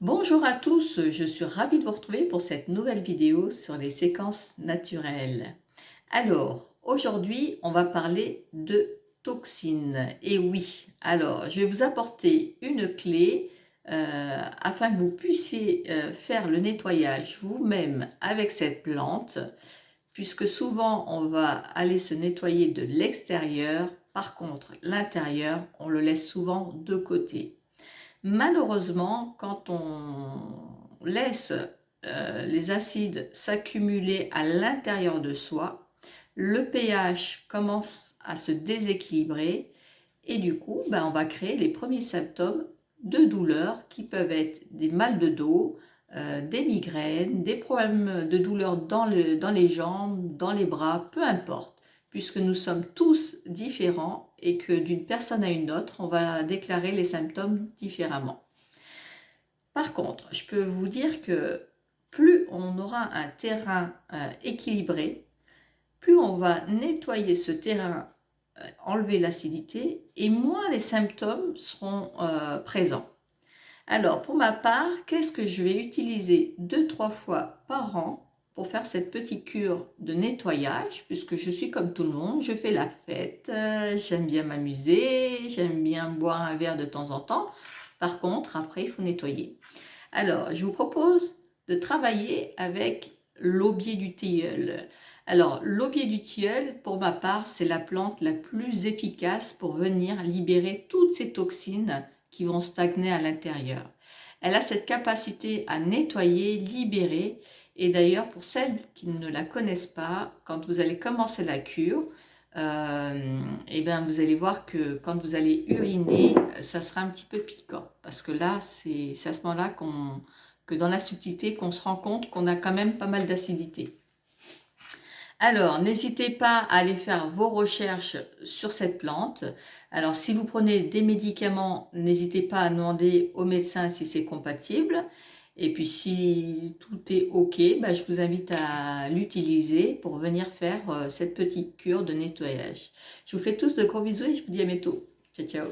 Bonjour à tous, je suis ravie de vous retrouver pour cette nouvelle vidéo sur les séquences naturelles. Alors, aujourd'hui, on va parler de toxines. Et oui, alors, je vais vous apporter une clé afin que vous puissiez faire le nettoyage vous-même avec cette plante, puisque souvent, on va aller se nettoyer de l'extérieur. Par contre, l'intérieur, on le laisse souvent de côté. Malheureusement, quand on laisse les acides s'accumuler à l'intérieur de soi, le pH commence à se déséquilibrer et du coup, on va créer les premiers symptômes de douleur qui peuvent être des mal de dos, des migraines, des problèmes de douleur dans les jambes, dans les bras, peu importe, puisque nous sommes tous différents et que d'une personne à une autre, on va déclarer les symptômes différemment. Par contre, je peux vous dire que plus on aura un terrain équilibré, plus on va nettoyer ce terrain, enlever l'acidité, et moins les symptômes seront présents. Alors, pour ma part, qu'est-ce que je vais utiliser 2-3 fois par an pour faire cette petite cure de nettoyage, puisque je suis comme tout le monde, je fais la fête, j'aime bien m'amuser, j'aime bien boire un verre de temps en temps. Par contre, après, il faut nettoyer. Alors, je vous propose de travailler avec l'aubier du tilleul. Alors, l'aubier du tilleul, pour ma part, c'est la plante la plus efficace pour venir libérer toutes ces toxines qui vont stagner à l'intérieur. Elle a cette capacité à nettoyer, libérer, et d'ailleurs, pour celles qui ne la connaissent pas, quand vous allez commencer la cure, vous allez voir que quand vous allez uriner, ça sera un petit peu piquant. Parce que là, c'est à ce moment-là que dans la subtilité, qu'on se rend compte qu'on a quand même pas mal d'acidité. Alors, n'hésitez pas à aller faire vos recherches sur cette plante. Alors, si vous prenez des médicaments, n'hésitez pas à demander au médecin si c'est compatible. Et puis, si tout est OK, je vous invite à l'utiliser pour venir faire cette petite cure de nettoyage. Je vous fais tous de gros bisous et je vous dis à bientôt. Ciao, ciao.